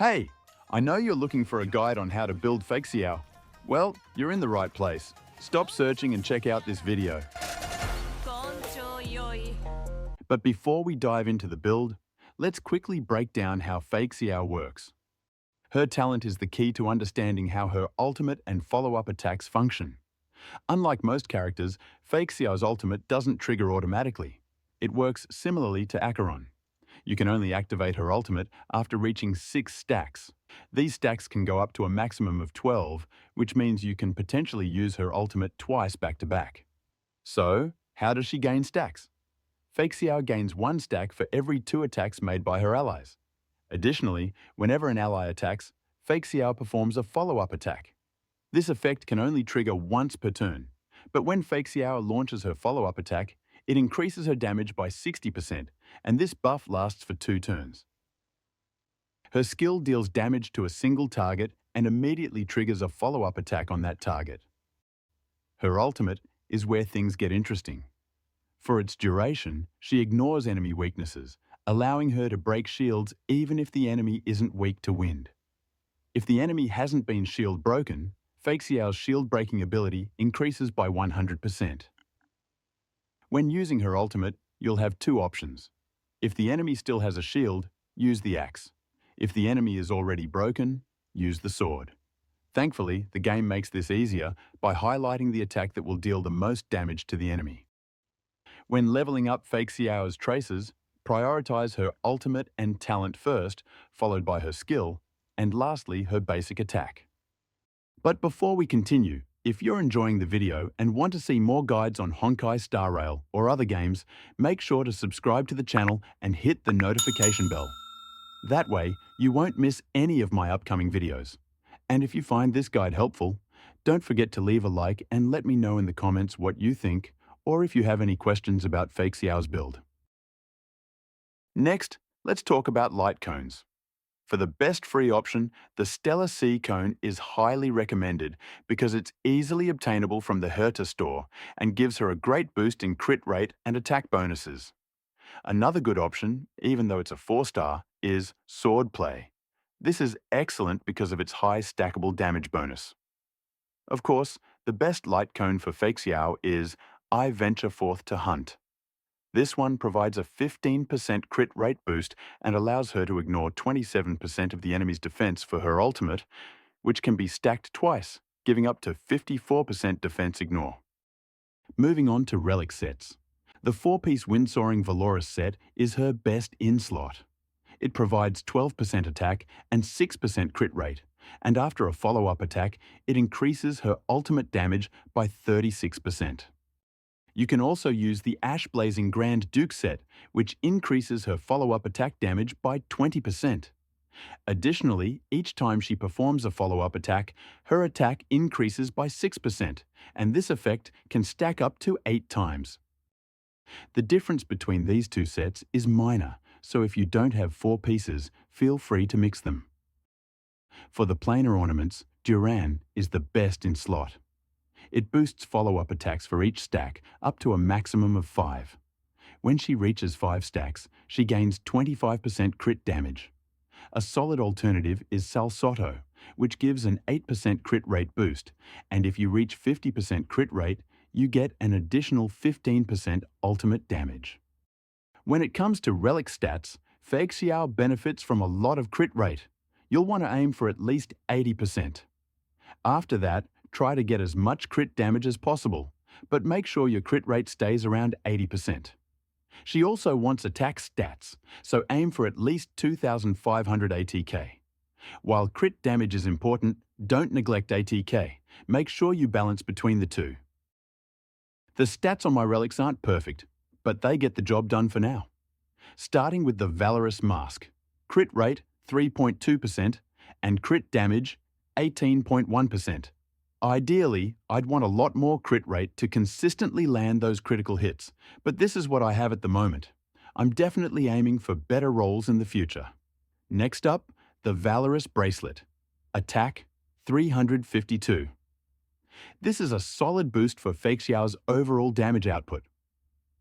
Hey, I know you're looking for a guide on how to build Feixiao. Well, you're in the right place. Stop searching and check out this video. But before we dive into the build, let's quickly break down how Feixiao works. Her talent is the key to understanding how her ultimate and follow-up attacks function. Unlike most characters, Feixiao's ultimate doesn't trigger automatically. It works similarly to Acheron. You can only activate her ultimate after reaching 6 stacks. These stacks can go up to a maximum of 12, which means you can potentially use her ultimate twice back-to-back. So, how does she gain stacks? Feixiao gains 1 stack for every 2 attacks made by her allies. Additionally, whenever an ally attacks, Feixiao performs a follow-up attack. This effect can only trigger once per turn, but when Feixiao launches her follow-up attack, it increases her damage by 60%, and this buff lasts for 2 turns. Her skill deals damage to a single target and immediately triggers a follow-up attack on that target. Her ultimate is where things get interesting. For its duration, she ignores enemy weaknesses, allowing her to break shields even if the enemy isn't weak to wind. If the enemy hasn't been shield broken, Feixiao's shield-breaking ability increases by 100%. When using her ultimate, you'll have 2 options. If the enemy still has a shield, use the axe. If the enemy is already broken, use the sword. Thankfully, the game makes this easier by highlighting the attack that will deal the most damage to the enemy. When leveling up Feixiao's traces, prioritize her ultimate and talent first, followed by her skill, and lastly, her basic attack. But before we continue, if you're enjoying the video and want to see more guides on Honkai Star Rail or other games, make sure to subscribe to the channel and hit the notification bell. That way, you won't miss any of my upcoming videos. And if you find this guide helpful, don't forget to leave a like and let me know in the comments what you think, or if you have any questions about Feixiao's build. Next, let's talk about light cones. For the best free option, the Stellar Sea Cone is highly recommended because it's easily obtainable from the Herta store and gives her a great boost in crit rate and attack bonuses. Another good option, even though it's a 4-star, is Swordplay. This is excellent because of its high stackable damage bonus. Of course, the best light cone for Feixiao is I Venture Forth to Hunt. This one provides a 15% crit rate boost and allows her to ignore 27% of the enemy's defense for her ultimate, which can be stacked twice, giving up to 54% defense ignore. Moving on to relic sets. The 4-piece Windsoaring Valoris set is her best in-slot. It provides 12% attack and 6% crit rate, and after a follow-up attack, it increases her ultimate damage by 36%. You can also use the Ash Blazing Grand Duke set, which increases her follow-up attack damage by 20%. Additionally, each time she performs a follow-up attack, her attack increases by 6%, and this effect can stack up to 8 times. The difference between these 2 sets is minor, so if you don't have 4 pieces, feel free to mix them. For the planar ornaments, Duran is the best in slot. It boosts follow-up attacks for each stack up to a maximum of 5. When she reaches 5 stacks, she gains 25% crit damage. A solid alternative is Salsotto, which gives an 8% crit rate boost, and if you reach 50% crit rate, you get an additional 15% ultimate damage. When it comes to relic stats, Feixiao benefits from a lot of crit rate. You'll want to aim for at least 80%. After that, try to get as much crit damage as possible, but make sure your crit rate stays around 80%. She also wants attack stats, so aim for at least 2,500 ATK. While crit damage is important, don't neglect ATK. Make sure you balance between the 2. The stats on my relics aren't perfect, but they get the job done for now. Starting with the Valorous Mask. Crit rate 3.2% and crit damage 18.1%. Ideally, I'd want a lot more crit rate to consistently land those critical hits, but this is what I have at the moment. I'm definitely aiming for better rolls in the future. Next up, the Valorous Bracelet. Attack 352. This is a solid boost for Feixiao's overall damage output.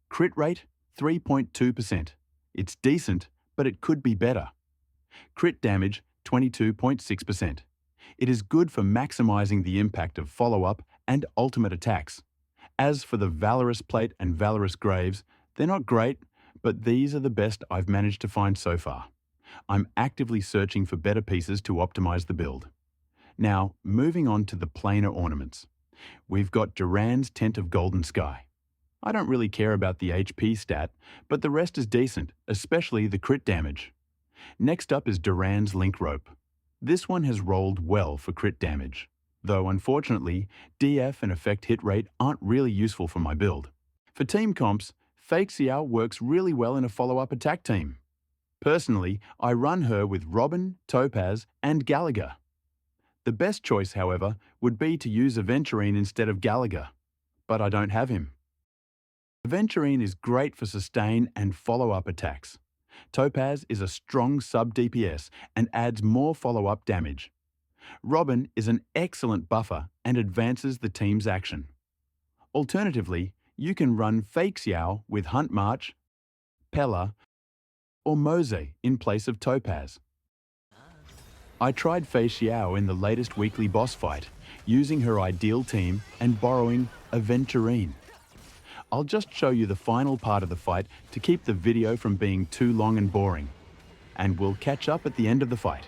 Crit rate 3.2%. It's decent, but it could be better. Crit damage 22.6%. It is good for maximizing the impact of follow-up and ultimate attacks. As for the Valorous Plate and Valorous Graves, they're not great, but these are the best I've managed to find so far. I'm actively searching for better pieces to optimize the build. Now, moving on to the planar ornaments. We've got Duran's Tent of Golden Sky. I don't really care about the HP stat, but the rest is decent, especially the crit damage. Next up is Duran's Link Rope. This one has rolled well for crit damage, though unfortunately, DF and effect hit rate aren't really useful for my build. For team comps, Feixiao works really well in a follow-up attack team. Personally, I run her with Robin, Topaz, and Gallagher. The best choice, however, would be to use Aventurine instead of Gallagher, but I don't have him. Aventurine is great for sustain and follow-up attacks. Topaz is a strong sub-DPS and adds more follow-up damage. Robin is an excellent buffer and advances the team's action. Alternatively, you can run Feixiao with Hunt March, Pella, or Mose in place of Topaz. I tried Feixiao in the latest weekly boss fight, using her ideal team and borrowing Aventurine. I'll just show you the final part of the fight to keep the video from being too long and boring. And we'll catch up at the end of the fight.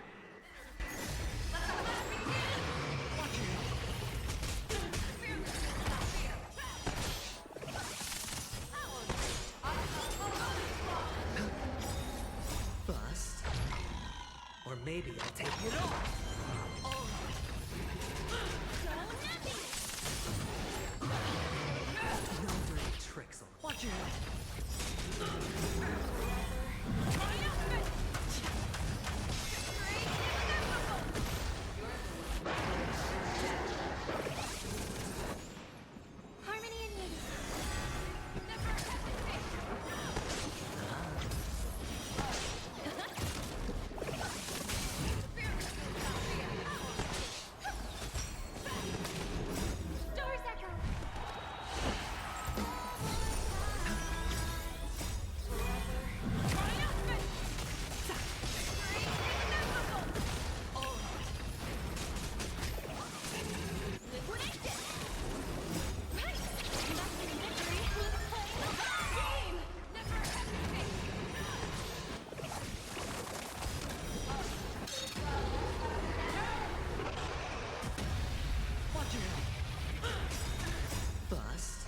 Bust. Or maybe I'll take it off. No dirty tricks. Watch your head. Bust.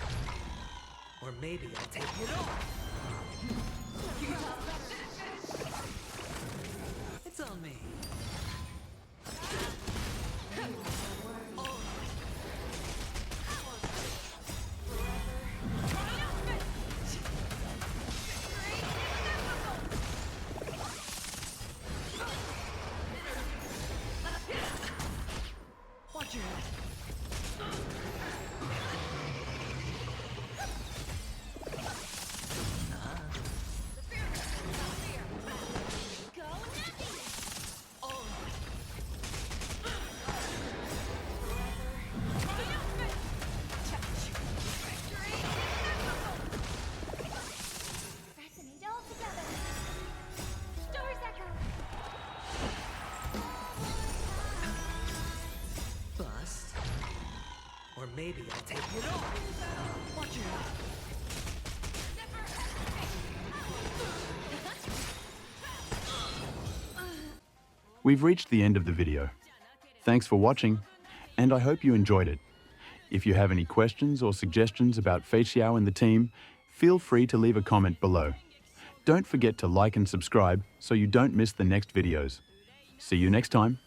Or maybe I'll take it off. It's on me. Watch your head. Bust. Or maybe I'll take it off. Watch your head. We've reached the end of the video. Thanks for watching, and I hope you enjoyed it. If you have any questions or suggestions about Feixiao and the team, feel free to leave a comment below. Don't forget to like and subscribe so you don't miss the next videos. See you next time.